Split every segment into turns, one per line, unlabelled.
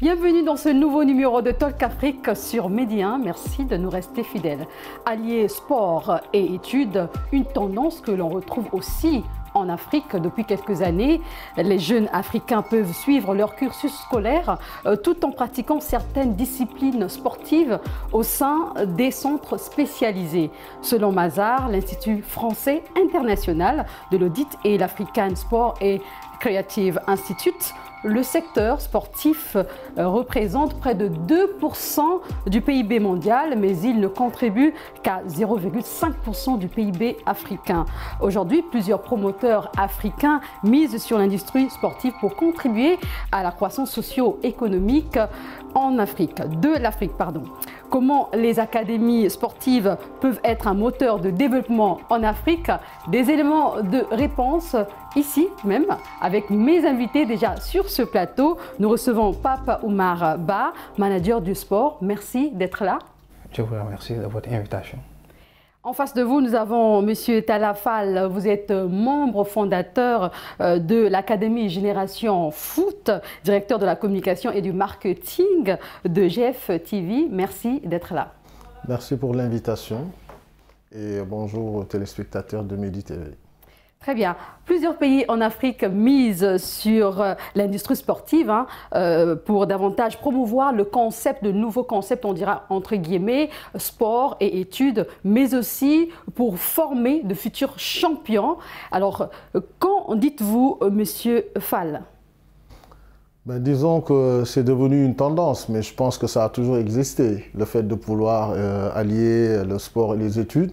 Bienvenue dans ce nouveau numéro de Talk Afrique sur Medi 1. Merci de nous rester fidèles. Allier sport et études, une tendance que l'on retrouve aussi en Afrique depuis quelques années. Les jeunes africains peuvent suivre leur cursus scolaire tout en pratiquant certaines disciplines sportives au sein des centres spécialisés. Selon Mazars, l'Institut français international de l'audit et l'African Sport and Creative Institute, le secteur sportif représente près de 2% du PIB mondial, mais il ne contribue qu'à 0,5% du PIB africain. Aujourd'hui, plusieurs promoteurs africains misent sur l'industrie sportive pour contribuer à la croissance socio-économique en Afrique, de l'Afrique. Comment les académies sportives peuvent être un moteur de développement en Afrique? Des éléments de réponse ici même avec mes invités déjà sur ce plateau. Nous recevons Pape Oumar Ba, manager du sport. Merci d'être là.
Je vous remercie de votre invitation.
En face de vous, nous avons M. Talla Fall. Vous êtes membre fondateur de l'Académie Génération Foot, directeur de la communication et du marketing de GFTV. Merci d'être là.
Merci pour l'invitation et bonjour aux téléspectateurs de Medi TV.
Très bien. Plusieurs pays en Afrique misent sur l'industrie sportive pour davantage promouvoir le concept, de nouveaux concepts, on dira entre guillemets, sport et études, mais aussi pour former de futurs champions. Alors, qu'en dites-vous, Monsieur Fall?
Disons que c'est devenu une tendance, mais je pense que ça a toujours existé, le fait de pouvoir allier le sport et les études.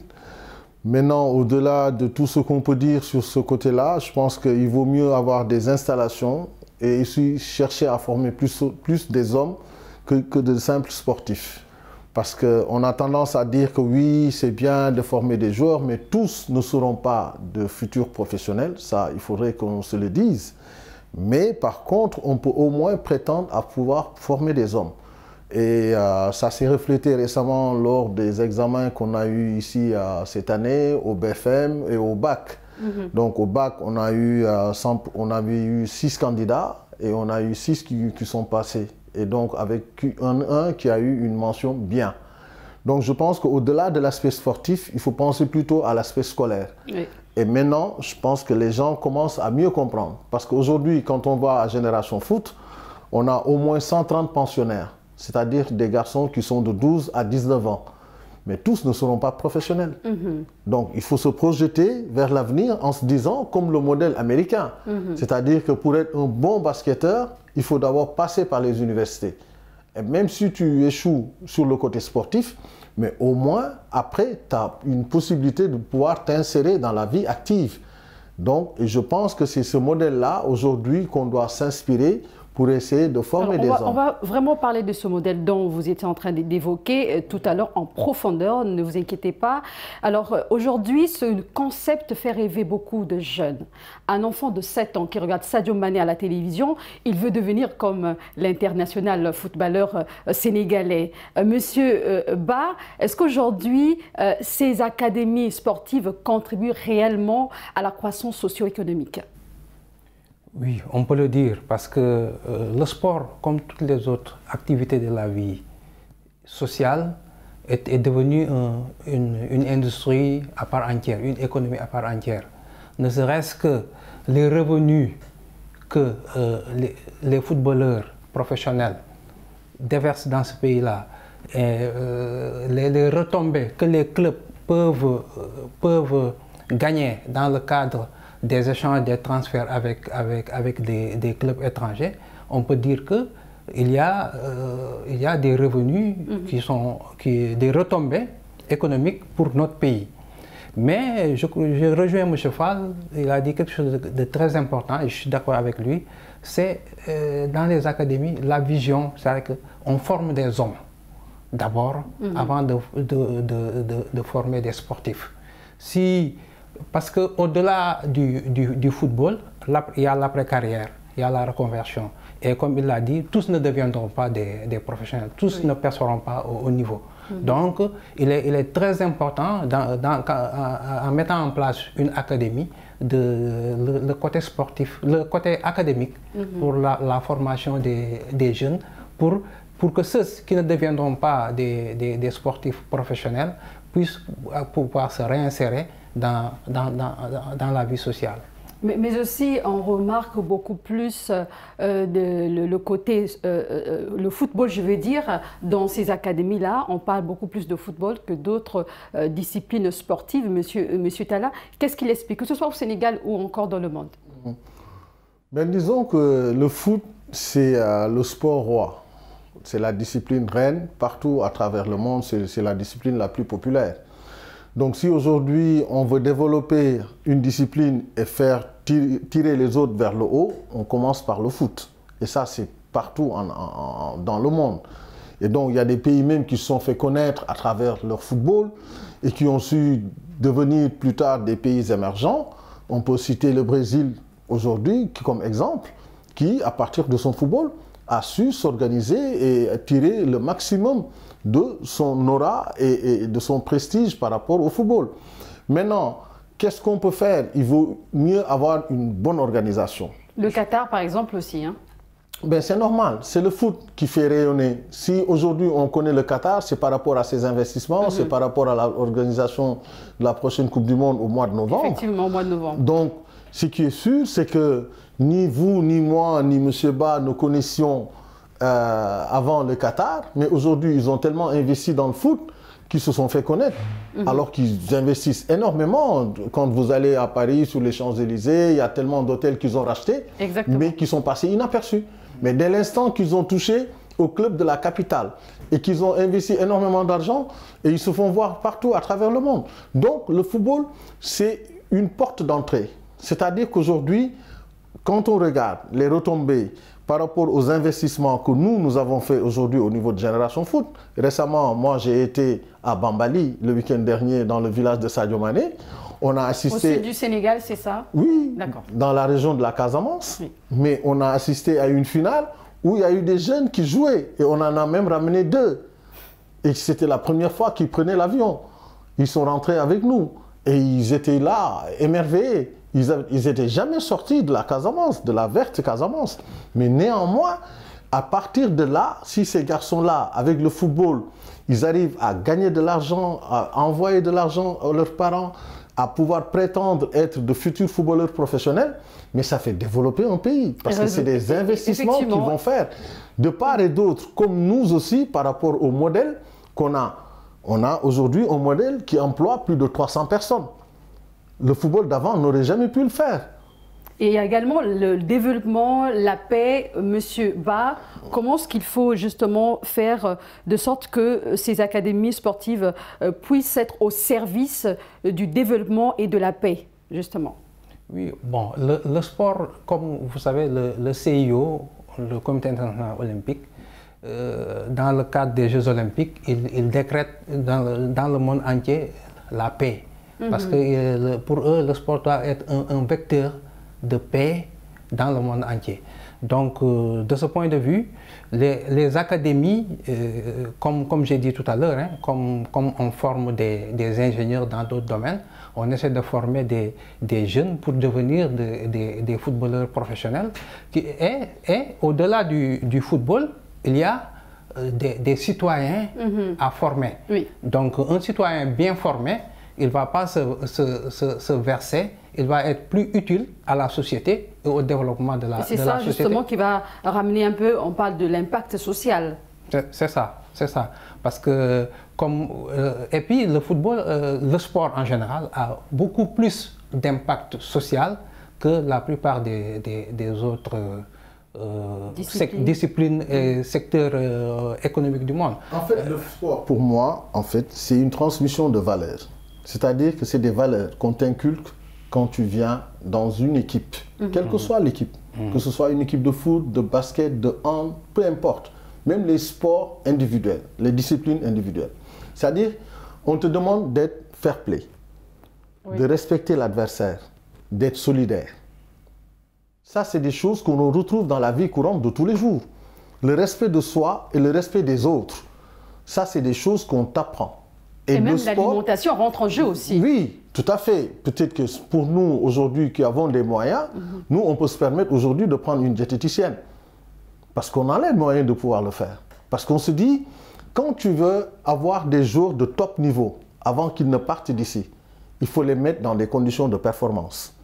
Maintenant, au-delà de tout ce qu'on peut dire sur ce côté-là, je pense qu'il vaut mieux avoir des installations et ici chercher à former plus des hommes que de simples sportifs. Parce qu'on a tendance à dire que oui, c'est bien de former des joueurs, mais tous ne seront pas de futurs professionnels. Ça, il faudrait qu'on se le dise. Mais par contre, on peut au moins prétendre à pouvoir former des hommes. Et ça s'est reflété récemment lors des examens qu'on a eu ici cette année au BFM et au bac. Donc au bac, on avait eu 6 candidats et on a eu 6 qui sont passés. Et donc avec un qui a eu une mention bien. Donc je pense qu'au-delà de l'aspect sportif, il faut penser plutôt à l'aspect scolaire. Oui. Et maintenant, je pense que les gens commencent à mieux comprendre. Parce qu'aujourd'hui, quand on va à Génération Foot, on a au moins 130 pensionnaires. C'est-à-dire des garçons qui sont de 12 à 19 ans. Mais tous ne seront pas professionnels. Donc il faut se projeter vers l'avenir en se disant comme le modèle américain. C'est-à-dire que pour être un bon basketteur, il faut d'abord passer par les universités. Et même si tu échoues sur le côté sportif, mais au moins après, tu as une possibilité de pouvoir t'insérer dans la vie active. Donc je pense que c'est ce modèle-là aujourd'hui qu'on doit s'inspirer pour essayer de former des hommes.
On va vraiment parler de ce modèle dont vous étiez en train d'évoquer tout à l'heure en profondeur, ne vous inquiétez pas. Alors aujourd'hui, ce concept fait rêver beaucoup de jeunes. Un enfant de 7 ans qui regarde Sadio Mané à la télévision, il veut devenir comme l'international footballeur sénégalais. Monsieur Ba, est-ce qu'aujourd'hui, ces académies sportives contribuent réellement à la croissance socio-économique ?
Oui, on peut le dire parce que le sport, comme toutes les autres activités de la vie sociale, est devenu une industrie à part entière, une économie à part entière. Ne serait-ce que les revenus que les footballeurs professionnels déversent dans ce pays-là, les retombées que les clubs peuvent gagner dans le cadre des échanges, des transferts avec des clubs étrangers, on peut dire qu'il y a des revenus des retombées économiques pour notre pays. Mais je rejoins M. Fall, il a dit quelque chose de très important et je suis d'accord avec lui, c'est dans les académies la vision, c'est-à-dire qu'on forme des hommes d'abord avant de former des sportifs. Parce qu'au-delà du football, il y a l'après-carrière, il y a la reconversion. Et comme il l'a dit, tous ne deviendront pas des professionnels, tous ne perceront pas au niveau. Donc, il est très important, en mettant en place une académie, le côté sportif, le côté académique pour la formation des jeunes, pour que ceux qui ne deviendront pas des sportifs professionnels puissent pouvoir se réinsérer dans la vie sociale.
Mais aussi, on remarque beaucoup plus le côté, le football, je veux dire, dans ces académies-là, on parle beaucoup plus de football que d'autres disciplines sportives. Monsieur Talla, qu'est-ce qu'il explique, que ce soit au Sénégal ou encore dans le monde?
Ben, disons que le foot, c'est le sport roi. C'est la discipline reine partout à travers le monde, c'est la discipline la plus populaire. Donc si aujourd'hui on veut développer une discipline et faire tirer les autres vers le haut, on commence par le foot. Et ça c'est partout dans le monde. Et donc il y a des pays même qui se sont fait connaître à travers leur football et qui ont su devenir plus tard des pays émergents. On peut citer le Brésil aujourd'hui comme exemple, qui à partir de son football a su s'organiser et tirer le maximum de son aura et de son prestige par rapport au football. Maintenant, qu'est-ce qu'on peut faire? Il vaut mieux avoir une bonne organisation.
Le Qatar, par exemple, aussi. Hein?
Ben, c'est normal, c'est le foot qui fait rayonner. Si aujourd'hui on connaît le Qatar, c'est par rapport à ses investissements, c'est par rapport à l'organisation de la prochaine Coupe du Monde au mois de novembre.
Effectivement, au mois de novembre.
Donc, ce qui est sûr, c'est que ni vous, ni moi, ni M. Ba ne connaissions avant le Qatar, mais aujourd'hui, ils ont tellement investi dans le foot qu'ils se sont fait connaître, alors qu'ils investissent énormément. Quand vous allez à Paris, sur les Champs-Élysées, il y a tellement d'hôtels qu'ils ont rachetés, mais qui sont passés inaperçus. Mais dès l'instant qu'ils ont touché au club de la capitale et qu'ils ont investi énormément d'argent, et ils se font voir partout à travers le monde. Donc, le football, c'est une porte d'entrée. C'est-à-dire qu'aujourd'hui, quand on regarde les retombées par rapport aux investissements que nous avons fait aujourd'hui au niveau de Génération Foot. Récemment, moi, j'ai été à Bambali le week-end dernier dans le village de Sadio Mané. On a assisté...
Au sud du Sénégal, c'est ça?
Oui, dans la région de la Casamance. Oui. Mais on a assisté à une finale où il y a eu des jeunes qui jouaient et on en a même ramené 2. Et c'était la première fois qu'ils prenaient l'avion. Ils sont rentrés avec nous et ils étaient là, émerveillés. Ils n'étaient jamais sortis de la Casamance, de la verte Casamance. Mais néanmoins, à partir de là, si ces garçons-là, avec le football, ils arrivent à gagner de l'argent, à envoyer de l'argent à leurs parents, à pouvoir prétendre être de futurs footballeurs professionnels, mais ça fait développer un pays. Parce que c'est des investissements qu'ils vont faire de part et d'autre, comme nous aussi, par rapport au modèle qu'on a. On a aujourd'hui un modèle qui emploie plus de 300 personnes. Le football d'avant n'aurait jamais pu le faire.
Et il y a également le développement, la paix. Monsieur Ba, comment est-ce qu'il faut justement faire de sorte que ces académies sportives puissent être au service du développement et de la paix, justement?
Oui, bon, le sport, comme vous savez, le CIO, le Comité international olympique, dans le cadre des Jeux olympiques, il décrète dans le monde entier la paix. Parce que pour eux, le sport doit être un vecteur de paix dans le monde entier. Donc, de ce point de vue, les académies, comme j'ai dit tout à l'heure, hein, comme on forme des ingénieurs dans d'autres domaines, on essaie de former des jeunes pour devenir des footballeurs professionnels. Et au-delà du football, il y a des citoyens à former. Oui. Donc, un citoyen bien formé, il ne va pas se verser, il va être plus utile à la société et au développement de la société.
C'est ça justement qui va ramener un peu, on parle de l'impact social.
C'est ça. Parce que, et puis le football, le sport en général a beaucoup plus d'impact social que la plupart des autres disciplines et secteurs économiques du monde.
En fait, le sport, pour moi, c'est une transmission de valeurs. C'est-à-dire que c'est des valeurs qu'on t'inculque quand tu viens dans une équipe, quelle que soit l'équipe, que ce soit une équipe de foot, de basket, de hand, peu importe. Même les sports individuels, les disciplines individuelles. C'est-à-dire, on te demande d'être fair play, de respecter l'adversaire, d'être solidaire. Ça, c'est des choses qu'on retrouve dans la vie courante de tous les jours. Le respect de soi et le respect des autres. Ça, c'est des choses qu'on t'apprend.
Et même l'alimentation rentre en jeu aussi.
Oui, tout à fait. Peut-être que pour nous, aujourd'hui, qui avons des moyens, nous, on peut se permettre aujourd'hui de prendre une diététicienne Parce qu'on a les moyens de pouvoir le faire. Parce qu'on se dit, quand tu veux avoir des joueurs de top niveau, avant qu'ils ne partent d'ici, il faut les mettre dans des conditions de performance.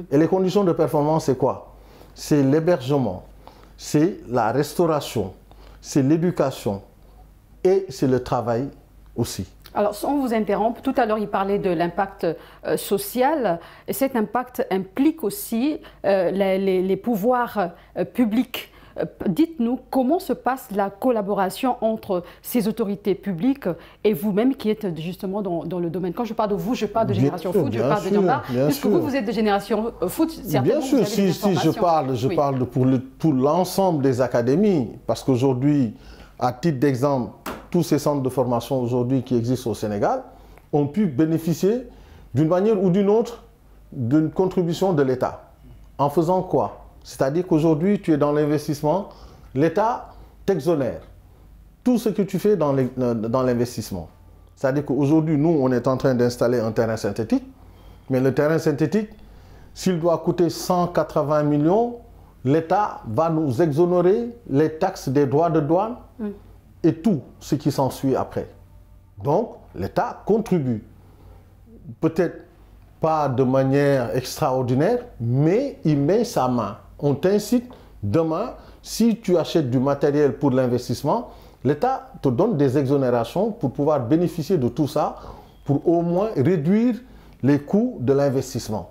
Et les conditions de performance, c'est quoi? C'est l'hébergement, c'est la restauration, c'est l'éducation et c'est le travail aussi.
Alors, sans vous interrompre, tout à l'heure, il parlait de l'impact social. Et cet impact implique aussi les pouvoirs publics. Dites-nous comment se passe la collaboration entre ces autorités publiques et vous-même qui êtes justement dans le domaine. Quand je parle de vous, je parle de Génération Foot, je parle de Diambar. Puisque vous êtes de Génération Foot, certainement.
Bien sûr, si je parle pour l'ensemble des académies. Parce qu'aujourd'hui, à titre d'exemple, tous ces centres de formation aujourd'hui qui existent au Sénégal ont pu bénéficier d'une manière ou d'une autre d'une contribution de l'État. En faisant quoi? C'est-à-dire qu'aujourd'hui, tu es dans l'investissement, l'État t'exonère tout ce que tu fais dans l'investissement. C'est-à-dire qu'aujourd'hui, nous, on est en train d'installer un terrain synthétique, mais le terrain synthétique, s'il doit coûter 180 millions, l'État va nous exonérer les taxes des droits de douane et tout ce qui s'ensuit après. Donc, l'État contribue. Peut-être pas de manière extraordinaire, mais il met sa main. On t'incite demain, si tu achètes du matériel pour l'investissement, l'État te donne des exonérations pour pouvoir bénéficier de tout ça, pour au moins réduire les coûts de l'investissement.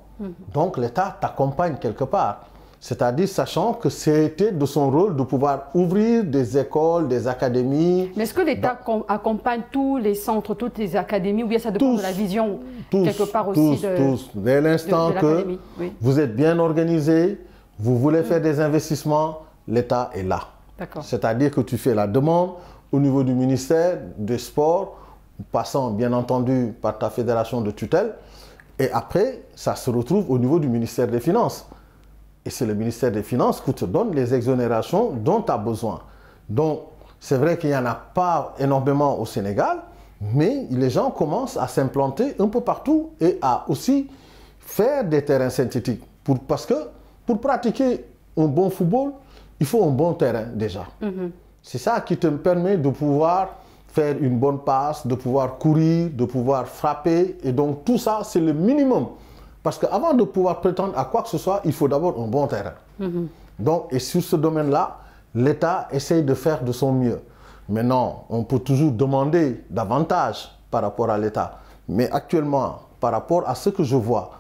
Donc l'État t'accompagne quelque part. C'est-à-dire sachant que c'était de son rôle de pouvoir ouvrir des écoles, des académies.
Mais est-ce que l'État accompagne tous les centres, toutes les académies, ou bien ça dépend de la vision quelque part aussi
tous. Dès l'instant que vous êtes bien organisé, vous voulez faire des investissements, l'État est là. C'est-à-dire que tu fais la demande au niveau du ministère des Sports, passant bien entendu par ta fédération de tutelle, et après, ça se retrouve au niveau du ministère des Finances. Et c'est le ministère des Finances qui te donne les exonérations dont tu as besoin. Donc, c'est vrai qu'il n'y en a pas énormément au Sénégal, mais les gens commencent à s'implanter un peu partout et à aussi faire des terrains synthétiques. Parce que pour pratiquer un bon football, il faut un bon terrain déjà. C'est ça qui te permet de pouvoir faire une bonne passe, de pouvoir courir, de pouvoir frapper. Et donc tout ça, c'est le minimum. Parce qu'avant de pouvoir prétendre à quoi que ce soit, il faut d'abord un bon terrain. Donc, et sur ce domaine-là, l'État essaye de faire de son mieux. Maintenant, on peut toujours demander davantage par rapport à l'État. Mais actuellement, par rapport à ce que je vois,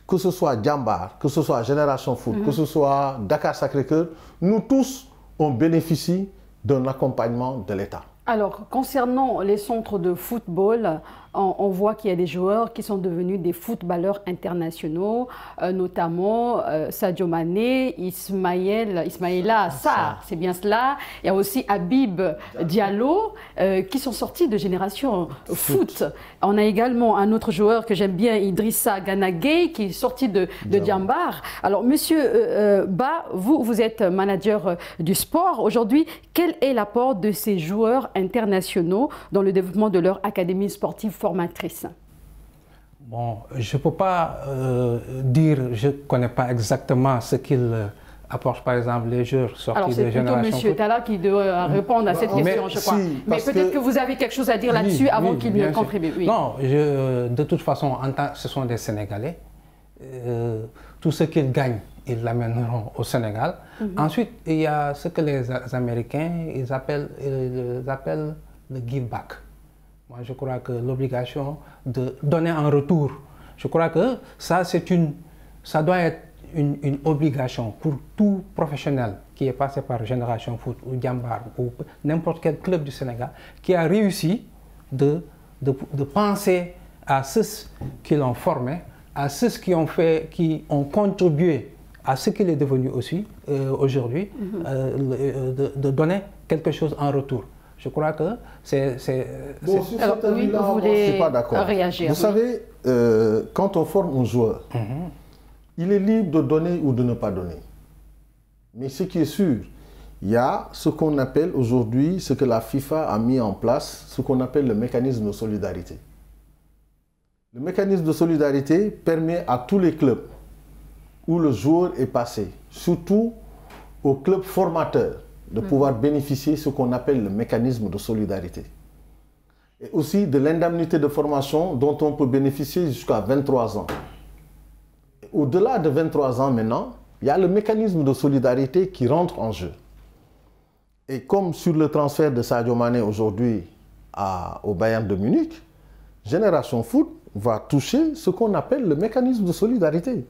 que ce soit Diambar, que ce soit Génération Foot, que ce soit Dakar Sacré-Cœur, nous tous, on bénéficie d'un accompagnement de l'État.
Alors, concernant les centres de football, on voit qu'il y a des joueurs qui sont devenus des footballeurs internationaux, notamment Sadio Mané, Ismaïla Sarr, c'est bien cela. Il y a aussi Habib Diallo qui sont sortis de Génération Foot. On a également un autre joueur que j'aime bien, Idrissa Gana Gueye, qui est sorti de Diambar. Alors, monsieur Ba, vous êtes manager du sport. Aujourd'hui, quel est l'apport de ces joueurs internationaux dans le développement de leur académie sportive formatrice?
Bon, je ne peux pas dire, je ne connais pas exactement ce qu'ils apportent, par exemple, les joueurs sortis de Génération Foot.
Alors c'est plutôt M. Talla qui doit répondre à cette question, je crois. Mais peut-être que vous avez quelque chose à dire là-dessus avant qu'il ne contribue.
Non, de toute façon, ce sont des Sénégalais. Tout ce qu'ils gagnent, ils l'amèneront au Sénégal. Ensuite, il y a ce que les Américains ils appellent le give back. Moi, je crois que l'obligation de donner en retour, je crois que ça doit être une obligation pour tout professionnel qui est passé par Génération Foot ou Diambar ou n'importe quel club du Sénégal qui a réussi de penser à ceux qui l'ont formé, à ceux qui ont contribué à ce qu'il est devenu aussi aujourd'hui, de donner quelque chose en retour. Je crois que c'est...
Bon, sur ce thème-là, moi, je ne suis pas d'accord. Vous savez, quand on forme un joueur, il est libre de donner ou de ne pas donner. Mais ce qui est sûr, il y a ce qu'on appelle aujourd'hui, ce que la FIFA a mis en place, ce qu'on appelle le mécanisme de solidarité. Le mécanisme de solidarité permet à tous les clubs où le joueur est passé, surtout aux clubs formateurs, de pouvoir bénéficier de ce qu'on appelle le mécanisme de solidarité. Et aussi de l'indemnité de formation dont on peut bénéficier jusqu'à 23 ans. Au-delà de 23 ans maintenant, il y a le mécanisme de solidarité qui rentre en jeu. Et comme sur le transfert de Sadio Mané aujourd'hui au Bayern de Munich, Génération Foot va toucher ce qu'on appelle le mécanisme de solidarité,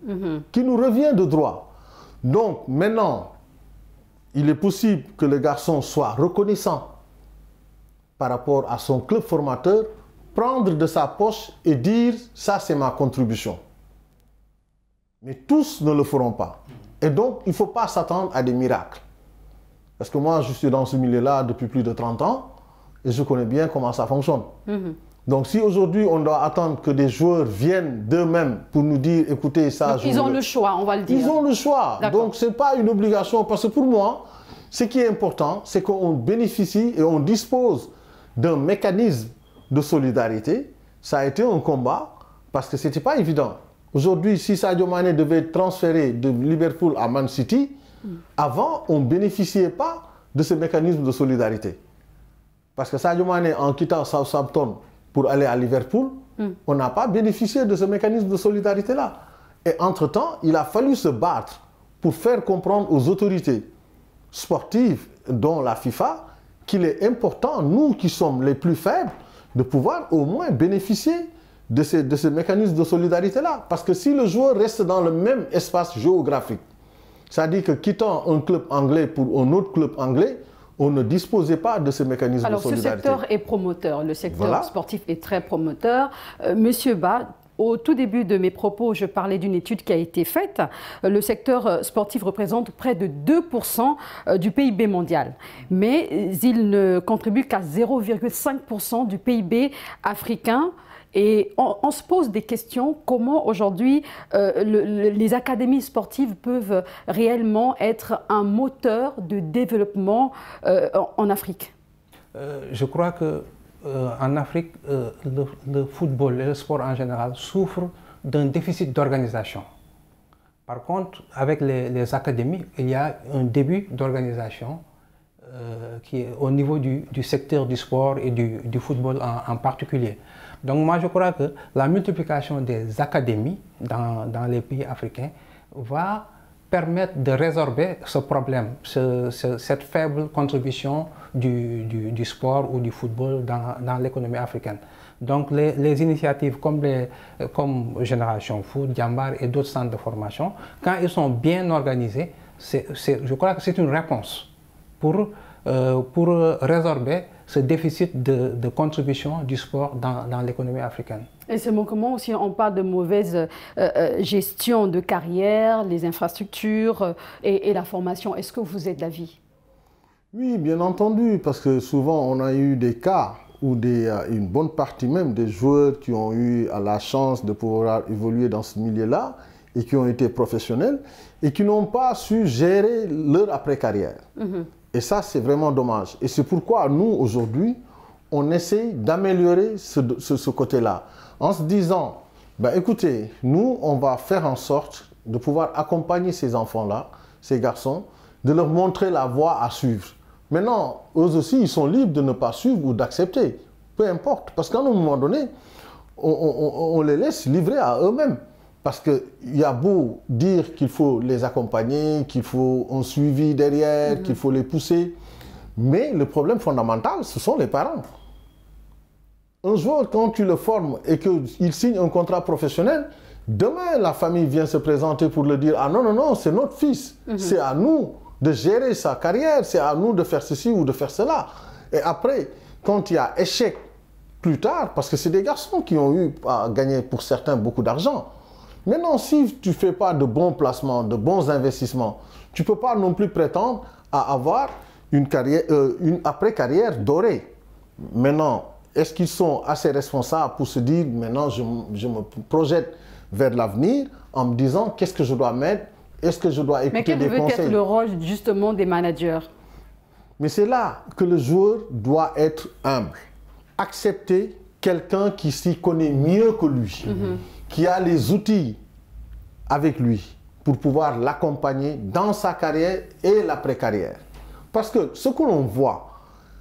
qui nous revient de droit. Donc maintenant, il est possible que le garçon soit reconnaissant par rapport à son club formateur, prendre de sa poche et dire « ça c'est ma contribution ». Mais tous ne le feront pas. Et donc, il ne faut pas s'attendre à des miracles. Parce que moi, je suis dans ce milieu-là depuis plus de 30 ans et je connais bien comment ça fonctionne. Donc, si aujourd'hui, on doit attendre que des joueurs viennent d'eux-mêmes pour nous dire, écoutez, ça...
Donc, ils ont le choix, on va le dire.
Ils ont le choix. Donc, ce n'est pas une obligation. Parce que pour moi, ce qui est important, c'est qu'on bénéficie et on dispose d'un mécanisme de solidarité. Ça a été un combat parce que ce n'était pas évident. Aujourd'hui, si Sadio Mané devait être transféré de Liverpool à Man City, avant, on ne bénéficiait pas de ce mécanisme de solidarité. Parce que Sadio Mané, en quittant Southampton pour aller à Liverpool, on n'a pas bénéficié de ce mécanisme de solidarité-là. Et entre-temps, il a fallu se battre pour faire comprendre aux autorités sportives, dont la FIFA, qu'il est important, nous qui sommes les plus faibles, de pouvoir au moins bénéficier de ce mécanisme de solidarité-là. Parce que si le joueur reste dans le même espace géographique, c'est-à-dire que quittant un club anglais pour un autre club anglais, on ne disposait pas de ce mécanisme de solidarité.
Alors ce secteur est promoteur, le secteur sportif est très promoteur. Monsieur Ba, au tout début de mes propos, je parlais d'une étude qui a été faite. Le secteur sportif représente près de 2% du PIB mondial. Mais il ne contribue qu'à 0,5% du PIB africain. Et on se pose des questions, comment aujourd'hui les académies sportives peuvent réellement être un moteur de développement en Afrique?
Je crois que en Afrique, le football et le sport en général souffrent d'un déficit d'organisation. Par contre, avec les académies, il y a un début d'organisation qui est au niveau du secteur du sport et du football en particulier. Donc moi je crois que la multiplication des académies dans les pays africains va permettre de résorber ce problème, cette faible contribution du sport ou du football dans l'économie africaine. Donc les initiatives comme Génération Foot, Jambar et d'autres centres de formation, quand ils sont bien organisés, je crois que c'est une réponse pour résorber ce déficit de contribution du sport dans l'économie africaine.
Et c'est comment aussi on parle de mauvaise gestion de carrière, les infrastructures et la formation. Est-ce que vous êtes d'avis?
Oui, bien entendu, parce que souvent on a eu des cas où une bonne partie même des joueurs qui ont eu la chance de pouvoir évoluer dans ce milieu-là et qui ont été professionnels et qui n'ont pas su gérer leur après-carrière. Et ça, c'est vraiment dommage. Et c'est pourquoi nous, aujourd'hui, on essaye d'améliorer ce côté-là. En se disant, ben, écoutez, nous, on va faire en sorte de pouvoir accompagner ces enfants-là, ces garçons, de leur montrer la voie à suivre. Maintenant, eux aussi, ils sont libres de ne pas suivre ou d'accepter. Peu importe. Parce qu'à un moment donné, on les laisse livrer à eux-mêmes. Parce qu'il y a beau dire qu'il faut les accompagner, qu'il faut un suivi derrière, qu'il faut les pousser. Mais le problème fondamental, ce sont les parents. Un joueur, quand tu le formes et qu'il signe un contrat professionnel, demain, la famille vient se présenter pour le dire « Ah non, non, non, c'est notre fils. C'est à nous de gérer sa carrière, c'est à nous de faire ceci ou de faire cela. » Et après, quand il y a échec plus tard, parce que c'est des garçons qui ont eu à gagner pour certains beaucoup d'argent. Maintenant, si tu ne fais pas de bons placements, de bons investissements, tu ne peux pas non plus prétendre à avoir une après-carrière dorée. Maintenant, est-ce qu'ils sont assez responsables pour se dire, maintenant, je me projette vers l'avenir en me disant, qu'est-ce que je dois mettre? Est-ce que je dois écouter des conseils?
Mais quel peut être le rôle, justement, des managers?
Mais c'est là que le joueur doit être humble. Accepter quelqu'un qui s'y connaît mieux que lui. Qui a les outils avec lui pour pouvoir l'accompagner dans sa carrière et l'après-carrière. Parce que ce que l'on voit,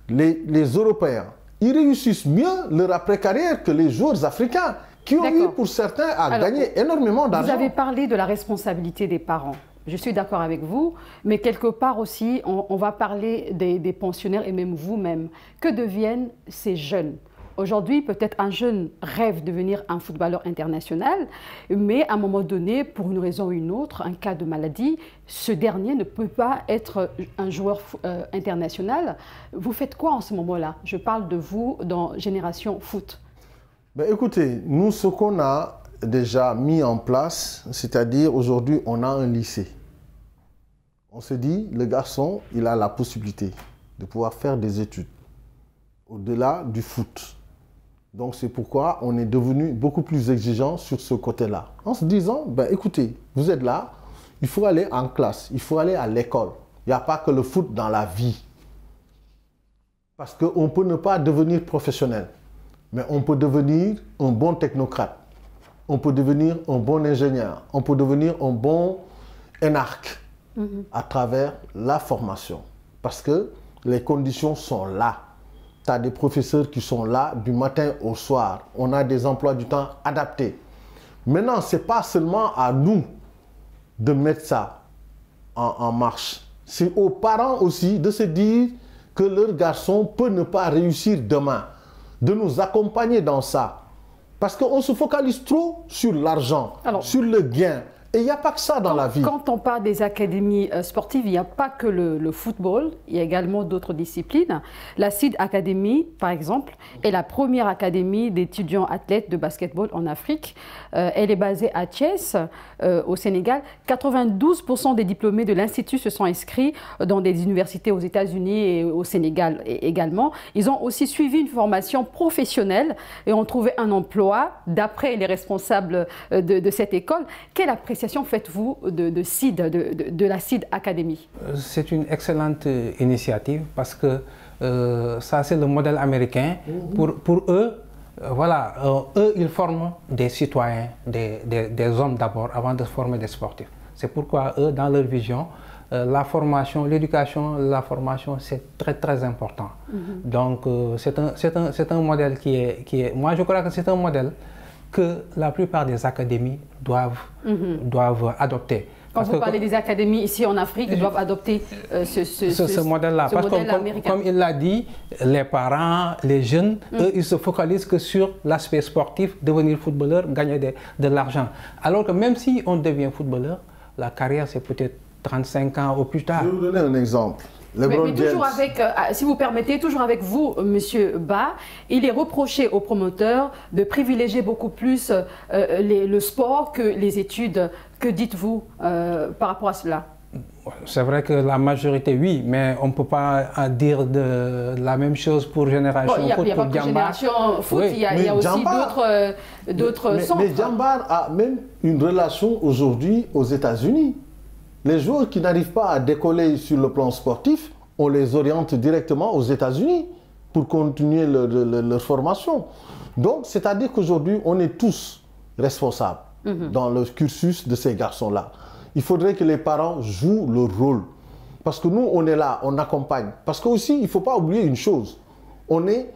les Européens, ils réussissent mieux leur après-carrière que les joueurs africains qui ont eu pour certains à gagner énormément d'argent.
Vous avez parlé de la responsabilité des parents. Je suis d'accord avec vous, mais quelque part aussi, on va parler des pensionnaires et même vous-même. Que deviennent ces jeunes? Aujourd'hui, peut-être un jeune rêve de devenir un footballeur international, mais à un moment donné, pour une raison ou une autre, un cas de maladie, ce dernier ne peut pas être un joueur international. Vous faites quoi en ce moment-là? Je parle de vous dans Génération Foot.
Ben écoutez, nous, ce qu'on a déjà mis en place, c'est-à-dire aujourd'hui, on a un lycée. On se dit, le garçon, il a la possibilité de pouvoir faire des études au-delà du foot. Donc c'est pourquoi on est devenu beaucoup plus exigeant sur ce côté-là. En se disant, ben écoutez, vous êtes là, il faut aller en classe, il faut aller à l'école. Il n'y a pas que le foot dans la vie. Parce qu'on peut ne pas devenir professionnel, mais on peut devenir un bon technocrate. On peut devenir un bon ingénieur. On peut devenir un bon énarque à travers la formation. Parce que les conditions sont là. Tu as des professeurs qui sont là du matin au soir. On a des emplois du temps adaptés. Maintenant, ce n'est pas seulement à nous de mettre ça en marche. C'est aux parents aussi de se dire que leur garçon peut ne pas réussir demain. De nous accompagner dans ça. Parce qu'on se focalise trop sur l'argent, sur le gain. Et il n'y a pas que ça dans la vie.
Quand on parle des académies sportives, il n'y a pas que le football, il y a également d'autres disciplines. La SID Academy, par exemple, est la première académie d'étudiants athlètes de basketball en Afrique. Elle est basée à Thiès, au Sénégal. 92% des diplômés de l'Institut se sont inscrits dans des universités aux États-Unis et au Sénégal également. Ils ont aussi suivi une formation professionnelle et ont trouvé un emploi d'après les responsables de cette école. Quelle appréciation faites-vous de la SID Academy?
C'est une excellente initiative parce que ça c'est le modèle américain. Pour eux, voilà, eux ils forment des citoyens, des hommes d'abord avant de former des sportifs. C'est pourquoi eux, dans leur vision, la formation, l'éducation, la formation, c'est très très important. Donc c'est un modèle qui est... Moi je crois que c'est un modèle que la plupart des académies doivent adopter.
Quand vous parlez des académies ici en Afrique, ils doivent adopter ce
modèle-là. Parce que comme il l'a dit, les parents, les jeunes, eux, ils se focalisent que sur l'aspect sportif, devenir footballeur, gagner de l'argent. Alors que même si on devient footballeur, la carrière c'est peut-être 35 ans ou plus tard.
Je vais vous donner un exemple.
Mais toujours avec, si vous permettez, toujours avec vous, Monsieur Ba, il est reproché aux promoteurs de privilégier beaucoup plus le sport que les études. Que dites-vous par rapport à cela?
C'est vrai que la majorité, oui, mais on ne peut pas dire la même chose pour Génération Foot.
Il n'y a pas que Génération Foot, il y a aussi d'autres centres.
Mais Jambar a même une relation aujourd'hui aux États-Unis. Les joueurs qui n'arrivent pas à décoller sur le plan sportif, on les oriente directement aux États-Unis pour continuer leur formation. Donc, c'est-à-dire qu'aujourd'hui, on est tous responsables dans le cursus de ces garçons-là. Il faudrait que les parents jouent leur rôle. Parce que nous, on est là, on accompagne. Parce qu'aussi, il ne faut pas oublier une chose. On est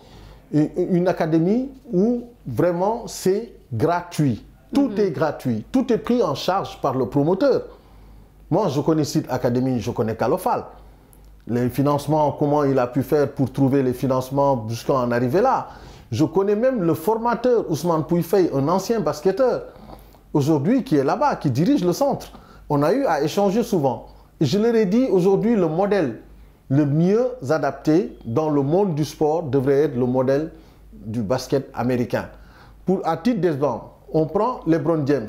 une académie où vraiment c'est gratuit. Tout est gratuit. Tout est pris en charge par le promoteur. Moi, je connais SID Academy, je connais Kalofal. Les financements, comment il a pu faire pour trouver les financements jusqu'à en arriver là. Je connais même le formateur Ousmane Pouifey, un ancien basketteur, aujourd'hui qui est là-bas, qui dirige le centre. On a eu à échanger souvent. Et je leur ai dit, aujourd'hui, le modèle le mieux adapté dans le monde du sport devrait être le modèle du basket américain. À titre d'exemple, on prend LeBron James,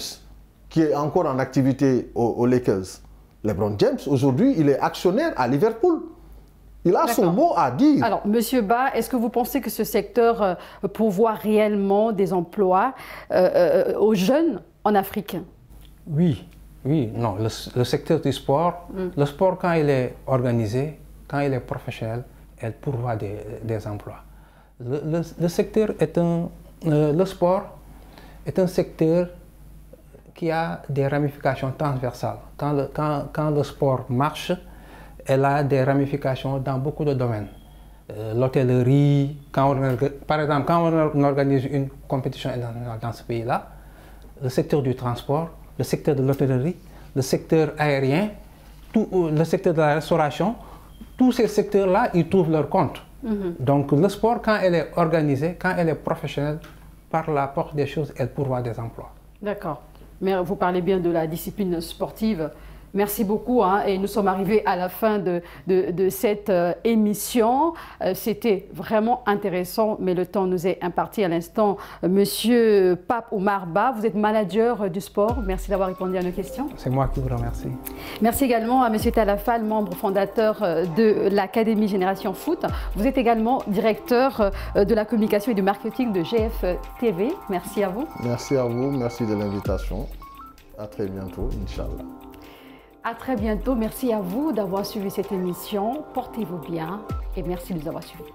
qui est encore en activité aux Lakers. LeBron James, aujourd'hui, il est actionnaire à Liverpool. Il a son mot à dire.
Alors, Monsieur Ba, est-ce que vous pensez que ce secteur pourvoit réellement des emplois aux jeunes en Afrique?
Oui, non. Le secteur du sport, le sport, quand il est organisé, quand il est professionnel, elle pourvoit des emplois. Le secteur est le sport est un secteur qui a des ramifications transversales. Quand le sport marche, elle a des ramifications dans beaucoup de domaines. L'hôtellerie, par exemple, quand on organise une compétition internationale dans ce pays-là, le secteur du transport, le secteur de l'hôtellerie, le secteur aérien, le secteur de la restauration, tous ces secteurs-là, ils trouvent leur compte. Donc le sport, quand elle est organisée, quand elle est professionnelle, par la porte des choses, elle pourvoit des emplois.
D'accord. Mais vous parlez bien de la discipline sportive. Merci beaucoup, hein, et nous sommes arrivés à la fin de cette émission. C'était vraiment intéressant, mais le temps nous est imparti à l'instant. Monsieur Pape Oumar Ba, vous êtes manager du sport. Merci d'avoir répondu à nos questions.
C'est moi qui vous remercie.
Merci également à Monsieur Talafal, membre fondateur de l'Académie Génération Foot. Vous êtes également directeur de la communication et du marketing de GFTV. Merci à vous.
Merci à vous, merci de l'invitation. À très bientôt, Inch'Allah.
À très bientôt. Merci à vous d'avoir suivi cette émission. Portez-vous bien et merci de nous avoir suivis.